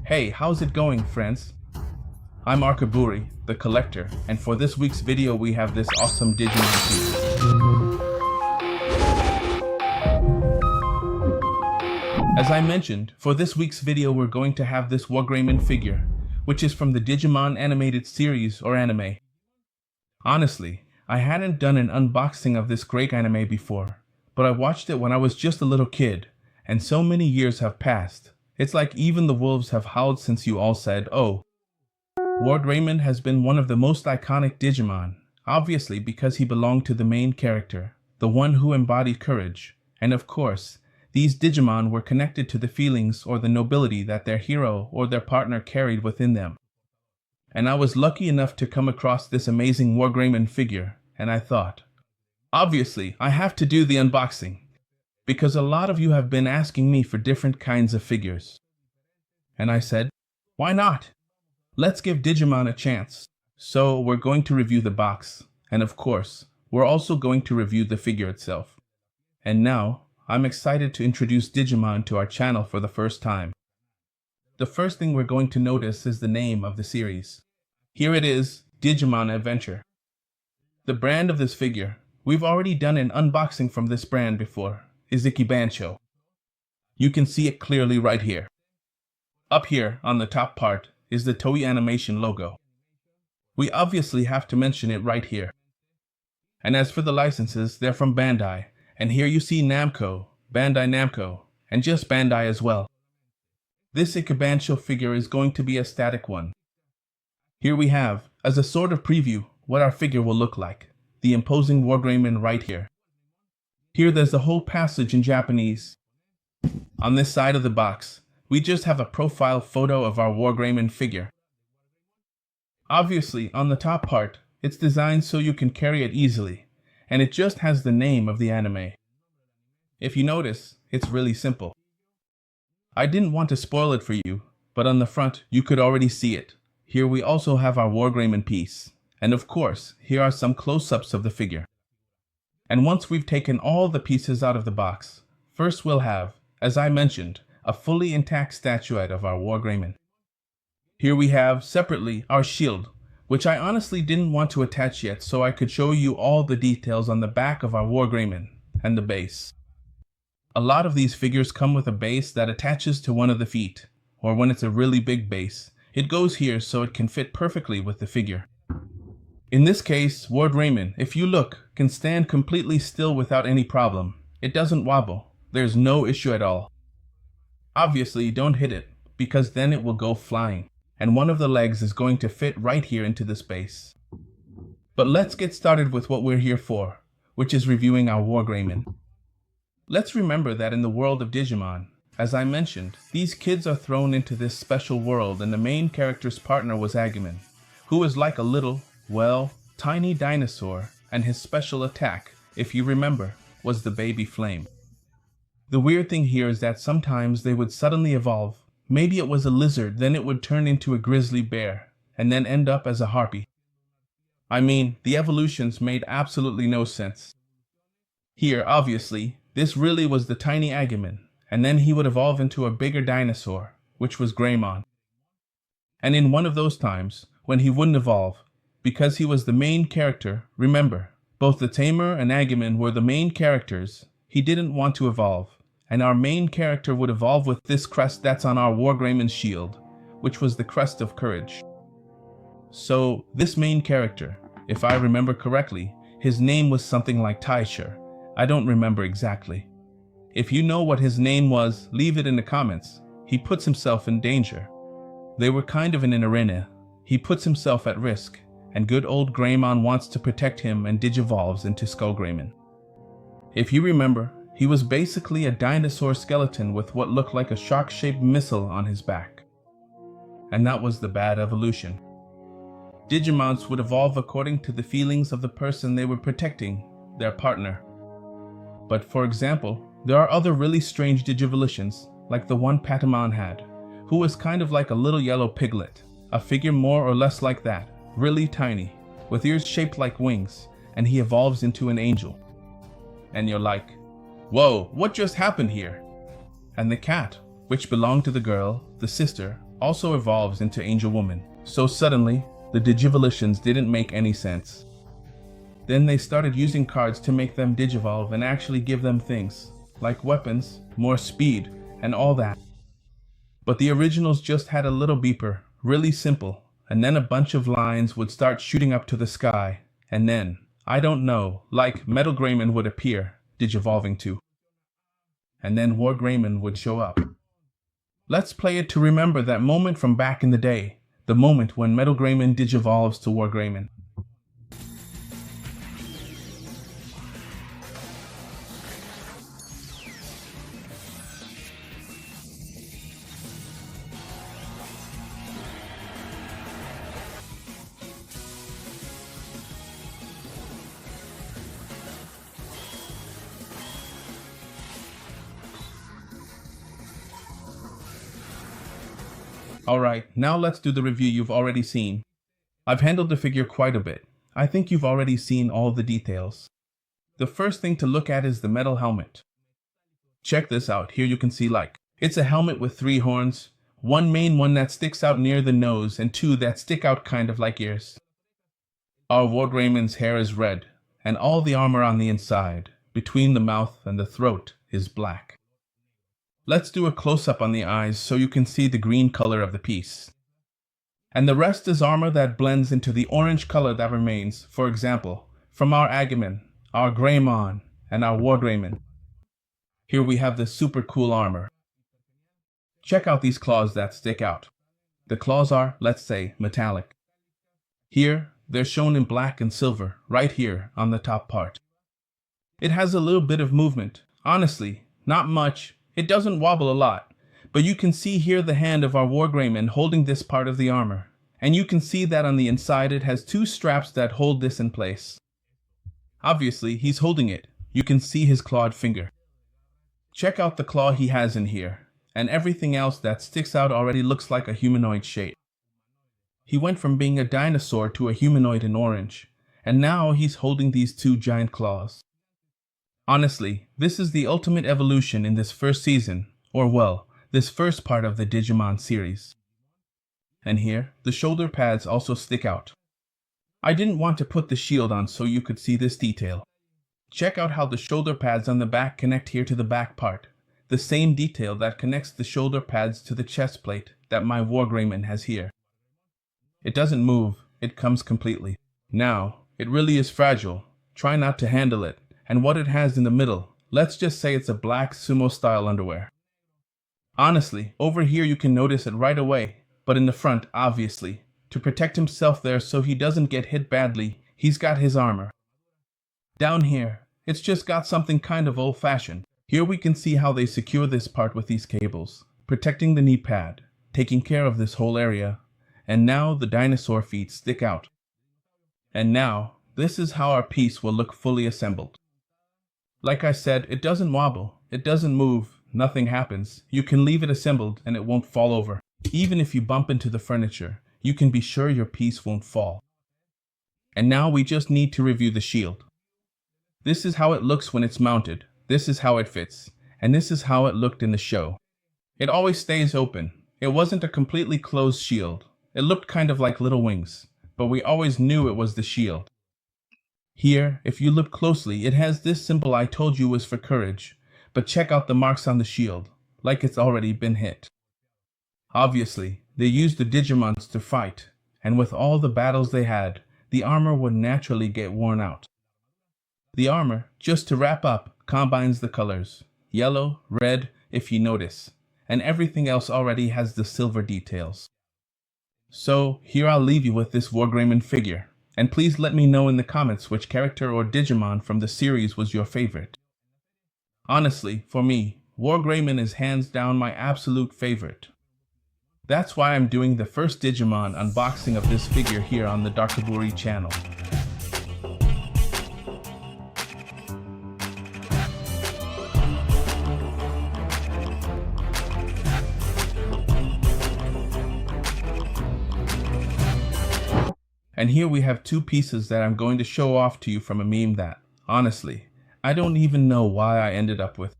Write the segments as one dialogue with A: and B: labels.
A: Hey, how's it going, friends? I'm Darkoburi, the collector, and for this week's video we have this awesome Digimon figure. As I mentioned, for this week's video we're going to have this Wargreymon figure, which is from the Digimon animated series or anime. Honestly, I hadn't done an unboxing of this great anime before, but I watched it when I was just a little kid, and so many years have passed. It's like even the wolves have howled since you all said, oh. Wargreymon has been one of the most iconic Digimon, obviously because he belonged to the main character, the one who embodied courage, and of course, these Digimon were connected to the feelings or the nobility that their hero or their partner carried within them. And I was lucky enough to come across this amazing Wargreymon figure, and I thought, obviously, I have to do the unboxing, because a lot of you have been asking me for different kinds of figures. And I said, why not? Let's give Digimon a chance. So we're going to review the box, and of course, we're also going to review the figure itself. And now, I'm excited to introduce Digimon to our channel for the first time. The first thing we're going to notice is the name of the series. Here it is, Digimon Adventure. The brand of this figure, we've already done an unboxing from this brand before, is Ichibansho. You can see it clearly right here. Up here, on the top part, is the Toei Animation logo. We obviously have to mention it right here. And as for the licenses, they're from Bandai, and here you see Namco, Bandai Namco, and just Bandai as well. This Ichibansho figure is going to be a static one. Here we have, as a sort of preview, what our figure will look like, the imposing Wargreymon right here. Here there's a whole passage in Japanese. On this side of the box, we just have a profile photo of our Wargreymon figure. Obviously, on the top part, it's designed so you can carry it easily, and it just has the name of the anime. If you notice, it's really simple. I didn't want to spoil it for you, but on the front, you could already see it. Here we also have our Wargreymon piece, and of course, here are some close-ups of the figure. And once we've taken all the pieces out of the box, first we'll have, as I mentioned, a fully intact statuette of our Wargreymon. Here we have, separately, our shield, which I honestly didn't want to attach yet so I could show you all the details on the back of our Wargreymon, and the base. A lot of these figures come with a base that attaches to one of the feet, or when it's a really big base, it goes here so it can fit perfectly with the figure. In this case, Wargreymon, if you look, can stand completely still without any problem. It doesn't wobble. There's no issue at all. Obviously, don't hit it, because then it will go flying, and one of the legs is going to fit right here into the space. But let's get started with what we're here for, which is reviewing our Wargreymon. Let's remember that in the world of Digimon, as I mentioned, these kids are thrown into this special world and the main character's partner was Agumon, who is like a little, well, tiny dinosaur, and his special attack, if you remember, was the baby flame. The weird thing here is that sometimes they would suddenly evolve. Maybe it was a lizard, then it would turn into a grizzly bear, and then end up as a harpy. I mean, the evolutions made absolutely no sense. Here, obviously, this really was the tiny Agumon, and then he would evolve into a bigger dinosaur, which was Greymon. And in one of those times, when he wouldn't evolve, because he was the main character, remember, both the Tamer and Agumon were the main characters, he didn't want to evolve, and our main character would evolve with this crest that's on our Wargreymon shield, which was the crest of courage. So, this main character, if I remember correctly, his name was something like Taisher. I don't remember exactly. If you know what his name was, leave it in the comments. He puts himself in danger. They were kind of in an arena. He puts himself at risk, and good old Greymon wants to protect him and digivolves into Skullgreymon. If you remember, he was basically a dinosaur skeleton with what looked like a shark-shaped missile on his back. And that was the bad evolution. Digimons would evolve according to the feelings of the person they were protecting, their partner. But for example, there are other really strange Digivolutions, like the one Patamon had, who was kind of like a little yellow piglet, a figure more or less like that, really tiny, with ears shaped like wings, and he evolves into an angel. And you're like, whoa, what just happened here? And the cat, which belonged to the girl, the sister, also evolves into Angel Woman. So suddenly, the Digivolutions didn't make any sense. Then they started using cards to make them digivolve and actually give them things, like weapons, more speed, and all that. But the originals just had a little beeper, really simple, and then a bunch of lines would start shooting up to the sky, and then, I don't know, like Wargreymon would appear, digivolving too. And then Wargreymon would show up. Let's play it to remember that moment from back in the day, the moment when Wargreymon digivolves to Wargreymon. Alright, now let's do the review you've already seen. I've handled the figure quite a bit. I think you've already seen all the details. The first thing to look at is the metal helmet. Check this out, here you can see it's a helmet with 3 horns, one main one that sticks out near the nose and 2 that stick out kind of like ears. Our Wargreymon's hair is red, and all the armor on the inside, between the mouth and the throat, is black. Let's do a close-up on the eyes so you can see the green color of the piece. And the rest is armor that blends into the orange color that remains, for example, from our Agumon, our Greymon, and our Wargreymon. Here we have this super cool armor. Check out these claws that stick out. The claws are, let's say, metallic. Here, they're shown in black and silver, right here on the top part. It has a little bit of movement. Honestly, not much. It doesn't wobble a lot, but you can see here the hand of our Wargreymon holding this part of the armor, and you can see that on the inside it has 2 straps that hold this in place. Obviously, he's holding it. You can see his clawed finger. Check out the claw he has in here, and everything else that sticks out already looks like a humanoid shape. He went from being a dinosaur to a humanoid in orange, and now he's holding these 2 giant claws. Honestly, this is the ultimate evolution in this first season, or well, this first part of the Digimon series. And here, the shoulder pads also stick out. I didn't want to put the shield on so you could see this detail. Check out how the shoulder pads on the back connect here to the back part, the same detail that connects the shoulder pads to the chest plate that my Wargreymon has here. It doesn't move, it comes completely. Now, it really is fragile, try not to handle it. And what it has in the middle, let's just say it's a black sumo-style underwear. Honestly, over here you can notice it right away, but in the front, obviously, to protect himself there so he doesn't get hit badly, he's got his armor. Down here, it's just got something kind of old-fashioned. Here we can see how they secure this part with these cables, protecting the knee pad, taking care of this whole area, and now the dinosaur feet stick out. And now, this is how our piece will look fully assembled. Like I said, it doesn't wobble, it doesn't move, nothing happens. You can leave it assembled and it won't fall over. Even if you bump into the furniture, you can be sure your piece won't fall. And now we just need to review the shield. This is how it looks when it's mounted, this is how it fits, and this is how it looked in the show. It always stays open. It wasn't a completely closed shield. It looked kind of like little wings, but we always knew it was the shield. Here, if you look closely, it has this symbol I told you was for courage, but check out the marks on the shield, like it's already been hit. Obviously, they used the Digimons to fight, and with all the battles they had, the armor would naturally get worn out. The armor, just to wrap up, combines the colors, yellow, red, if you notice, and everything else already has the silver details. So, here I'll leave you with this Wargreymon figure. And please let me know in the comments which character or Digimon from the series was your favorite. Honestly, for me, Wargreymon is hands down my absolute favorite. That's why I'm doing the first Digimon unboxing of this figure here on the Darkoburi channel. And here we have 2 pieces that I'm going to show off to you from a meme that, honestly, I don't even know why I ended up with.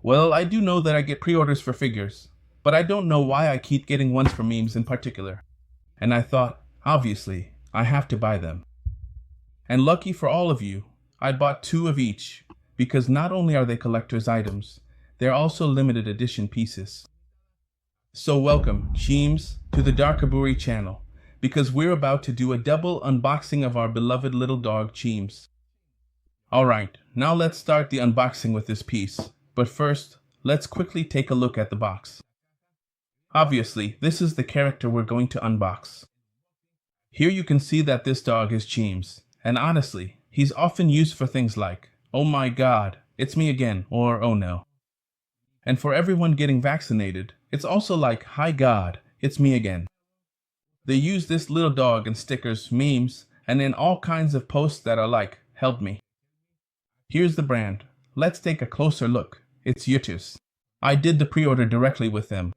A: Well, I do know that I get pre-orders for figures, but I don't know why I keep getting ones for memes in particular. And I thought, obviously, I have to buy them. And lucky for all of you, I bought 2 of each, because not only are they collector's items, they're also limited edition pieces. So welcome, Cheems, to the Darkoburi channel, because we're about to do a double unboxing of our beloved little dog, Cheems. Alright, now let's start the unboxing with this piece, but first, let's quickly take a look at the box. Obviously, this is the character we're going to unbox. Here you can see that this dog is Cheems, and honestly, he's often used for things like, "Oh my god, it's me again," or "Oh no." And for everyone getting vaccinated, it's also like, "Hi god, it's me again." They use this little dog in stickers, memes, and in all kinds of posts that are like, "Help me." Here's the brand. Let's take a closer look. It's Youtooz. I did the pre-order directly with them.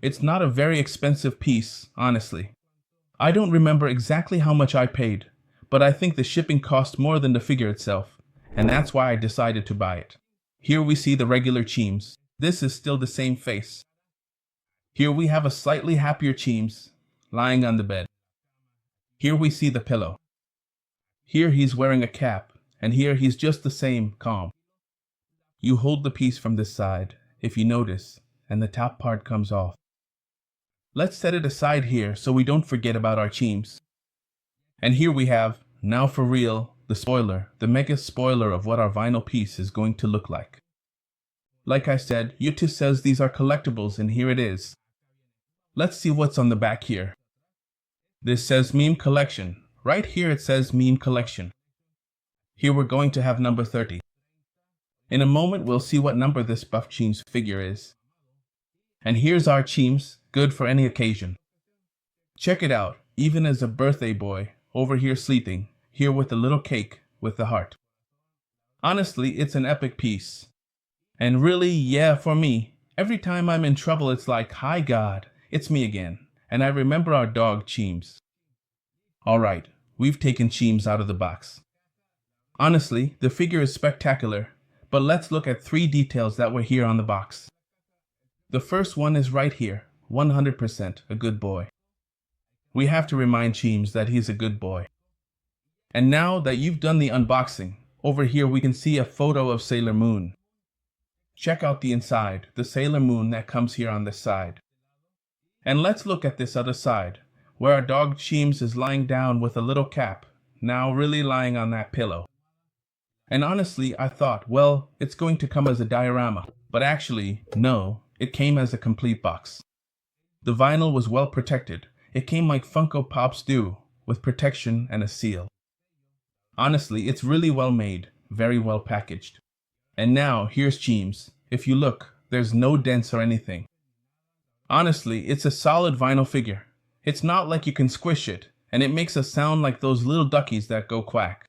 A: It's not a very expensive piece, honestly. I don't remember exactly how much I paid, but I think the shipping cost more than the figure itself, and that's why I decided to buy it. Here we see the regular Cheems. This is still the same face. Here we have a slightly happier Cheems, lying on the bed. Here we see the pillow. Here he's wearing a cap, and here he's just the same, calm. You hold the piece from this side, if you notice, and the top part comes off. Let's set it aside here so we don't forget about our Cheems. And here we have, now for real, the spoiler, the mega spoiler of what our vinyl piece is going to look like. Like I said, Youtooz says these are collectibles, and here it is. Let's see what's on the back here. This says meme collection. Right here it says meme collection. Here we're going to have number 30. In a moment we'll see what number this buff Cheems figure is. And here's our Cheems, good for any occasion. Check it out, even as a birthday boy, over here sleeping, here with a little cake with the heart. Honestly, it's an epic piece. And really, yeah, for me, every time I'm in trouble it's like, "Hi God, it's me again," and I remember our dog Cheems. Alright, we've taken Cheems out of the box. Honestly, the figure is spectacular, but let's look at 3 details that were here on the box. The first one is right here, 100% a good boy. We have to remind Cheems that he's a good boy. And now that you've done the unboxing, over here we can see a photo of Sailor Moon. Check out the inside, the Sailor Moon that comes here on this side. And let's look at this other side, where our dog Cheems is lying down with a little cap, now really lying on that pillow. And honestly, I thought, well, it's going to come as a diorama, but actually, no, it came as a complete box. The vinyl was well protected. It came like Funko Pops do, with protection and a seal. Honestly, it's really well made, very well packaged. And now, here's Cheems. If you look, there's no dents or anything. Honestly, it's a solid vinyl figure. It's not like you can squish it, and it makes a sound like those little duckies that go quack.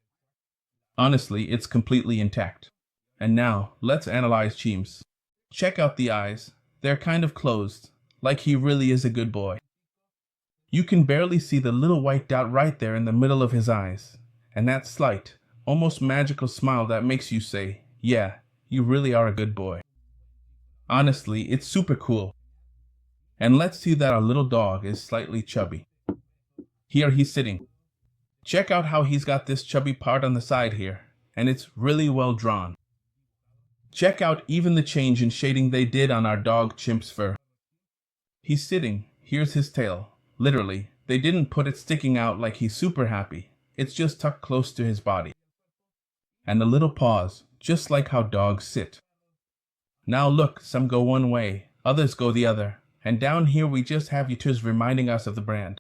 A: Honestly, it's completely intact. And now, let's analyze Cheems. Check out the eyes. They're kind of closed, like he really is a good boy. You can barely see the little white dot right there in the middle of his eyes, and that slight, almost magical smile that makes you say, "Yeah, you really are a good boy." Honestly, it's super cool. And let's see that our little dog is slightly chubby. Here he's sitting. Check out how he's got this chubby part on the side here, and it's really well drawn. Check out even the change in shading they did on our dog Chimp's fur. He's sitting, here's his tail. Literally, they didn't put it sticking out like he's super happy. It's just tucked close to his body. And the little paws, just like how dogs sit. Now look, some go one way, others go the other, and down here we just have Youtooz reminding us of the brand.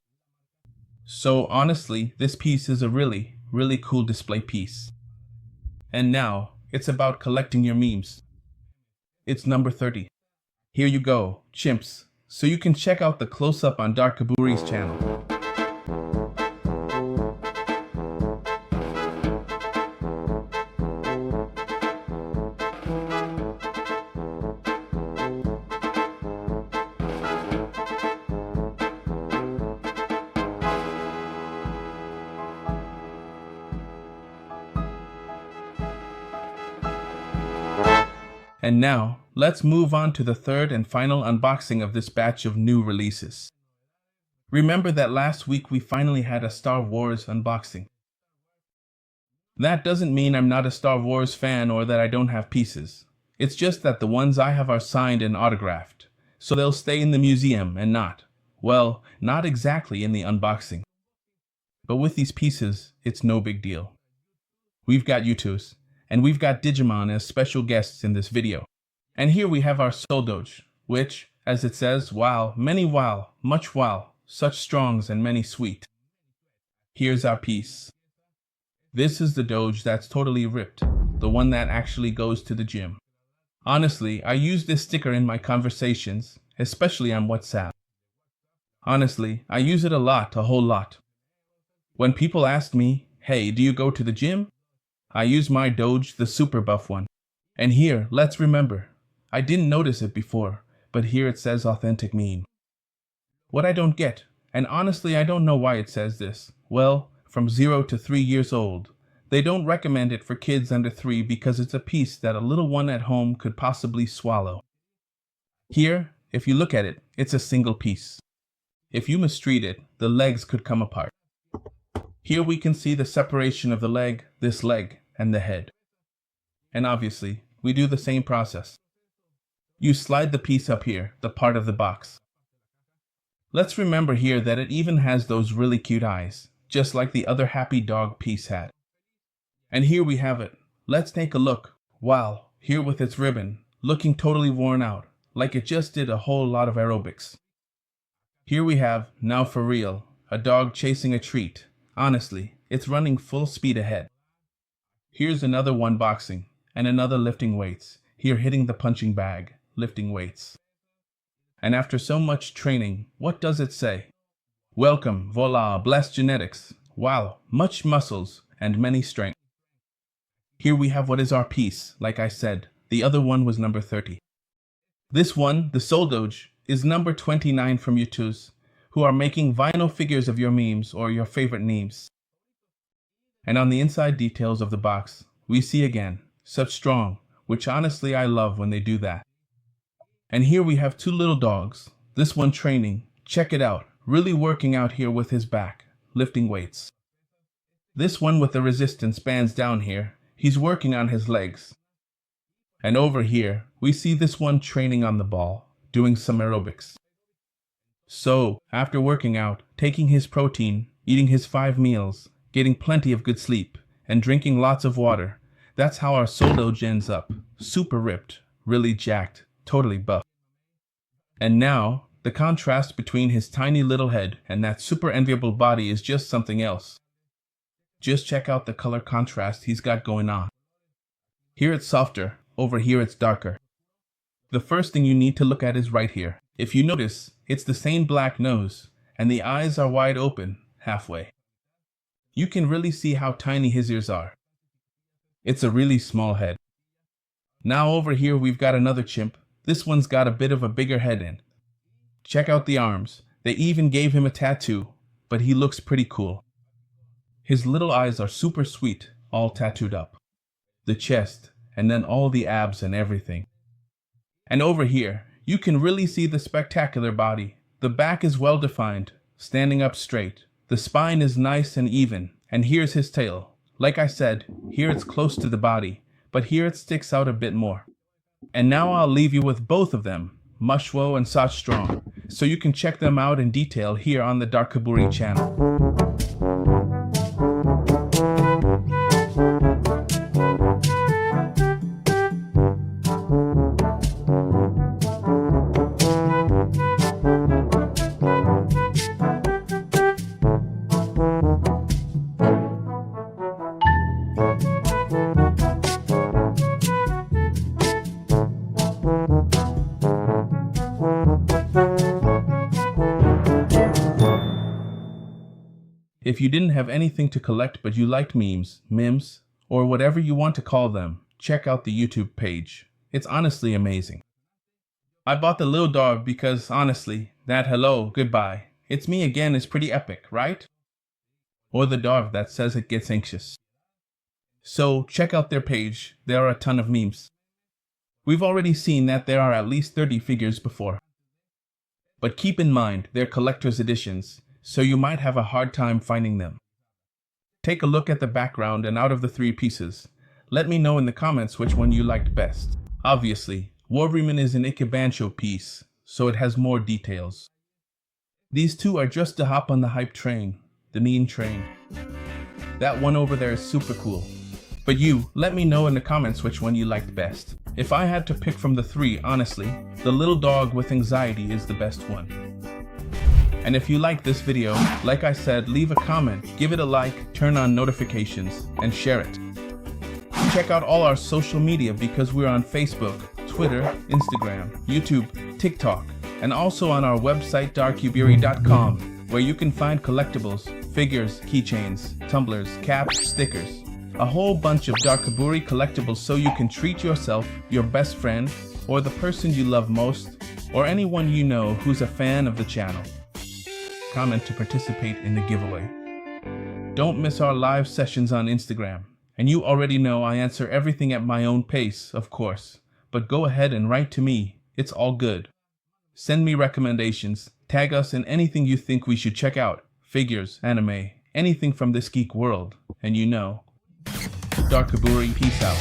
A: So honestly, this piece is a really, really cool display piece. And now, it's about collecting your memes. It's number 30. Here you go, Chimps, so you can check out the close-up on Darkoburi's channel. And now, let's move on to the third and final unboxing of this batch of new releases. Remember that last week we finally had a Star Wars unboxing. That doesn't mean I'm not a Star Wars fan or that I don't have pieces. It's just that the ones I have are signed and autographed, so they'll stay in the museum and not exactly in the unboxing. But with these pieces, it's no big deal. We've got Youtooz, and we've got Digimon as special guests in this video. And here we have our Swole Doge, which, as it says, much wow, such strongs and many sweet. Here's our piece. This is the Doge that's totally ripped, the one that actually goes to the gym. Honestly, I use this sticker in my conversations, especially on WhatsApp. Honestly, I use it a whole lot. When people ask me, hey, do you go to the gym? I use my Doge, the super buff one. And here, let's remember, I didn't notice it before, but here it says authentic meme. What I don't get, and honestly I don't know why it says this, well, from 0 to 3 years old. They don't recommend it for kids under 3 because it's a piece that a little one at home could possibly swallow. Here, if you look at it, it's a single piece. If you mistreat it, the legs could come apart. Here we can see the separation of the leg, this leg, and the head. And obviously, we do the same process. You slide the piece up here, the part of the box. Let's remember here that it even has those really cute eyes, just like the other happy dog piece had. And here we have it. Let's take a look. Wow, here with its ribbon, looking totally worn out, like it just did a whole lot of aerobics. Here we have, now for real, a dog chasing a treat. Honestly, it's running full speed ahead. Here's another one boxing, and another lifting weights, here hitting the punching bag, lifting weights. And after so much training, what does it say? Welcome, voila, blessed genetics. Wow, much muscles and many strength. Here we have what is our piece, like I said. The other one was number 30. This one, the Swole Doge, is number 29 from Youtooz, who are making vinyl figures of your memes or your favorite memes. And on the inside details of the box, we see again, such strong, which honestly I love when they do that. And here we have 2 little dogs, this one training, check it out, really working out here with his back, lifting weights. This one with the resistance bands down here, he's working on his legs. And over here, we see this one training on the ball, doing some aerobics. So, after working out, taking his protein, eating his 5 meals, getting plenty of good sleep, and drinking lots of water, that's how our Swole Doge ends up, super ripped, really jacked, totally buff. And now, the contrast between his tiny little head and that super enviable body is just something else. Just check out the color contrast he's got going on. Here it's softer, over here it's darker. The first thing you need to look at is right here. If you notice, it's the same black nose, and the eyes are wide open, halfway. You can really see how tiny his ears are. It's a really small head. Now over here we've got another chimp. This one's got a bit of a bigger head in. Check out the arms. They even gave him a tattoo, but he looks pretty cool. His little eyes are super sweet, all tattooed up. The chest, and then all the abs and everything. And over here, you can really see the spectacular body. The back is well defined, standing up straight. The spine is nice and even, and here's his tail. Like I said, here it's close to the body, but here it sticks out a bit more. And now I'll leave you with both of them, Mushwo and Such Strong, so you can check them out in detail here on the Darkoburi channel. If you didn't have anything to collect but you liked memes, mims, or whatever you want to call them, check out the YouTube page. It's honestly amazing. I bought the little dog because, honestly, that hello, goodbye, it's me again is pretty epic, right? Or the dog that says it gets anxious. So check out their page, there are a ton of memes. We've already seen that there are at least 30 figures before. But keep in mind, they're collector's editions, so you might have a hard time finding them. Take a look at the background, and out of the 3 pieces, let me know in the comments which one you liked best. Obviously, Wargreymon is an Ichibansho piece, so it has more details. These 2 are just to hop on the hype train, the meme train. That one over there is super cool. But you, let me know in the comments which one you liked best. If I had to pick from the 3, honestly, the little dog with anxiety is the best one. And if you like this video, like I said, leave a comment, give it a like, turn on notifications, and share it. Check out all our social media because we're on Facebook, Twitter, Instagram, YouTube, TikTok, and also on our website darkoburi.com, where you can find collectibles, figures, keychains, tumblers, caps, stickers, a whole bunch of Darkoburi collectibles so you can treat yourself, your best friend, or the person you love most, or anyone you know who's a fan of the channel. Comment to participate in the giveaway. Don't miss our live sessions on Instagram. And you already know I answer everything at my own pace, of course. But go ahead and write to me. It's all good. Send me recommendations. Tag us in anything you think we should check out. Figures, anime, anything from this geek world. And you know, Darkoburi, peace out.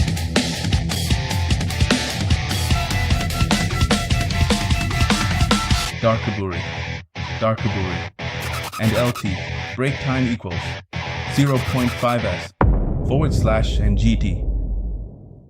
A: Darkoburi, and LT, break time equals 0.5s / and GT.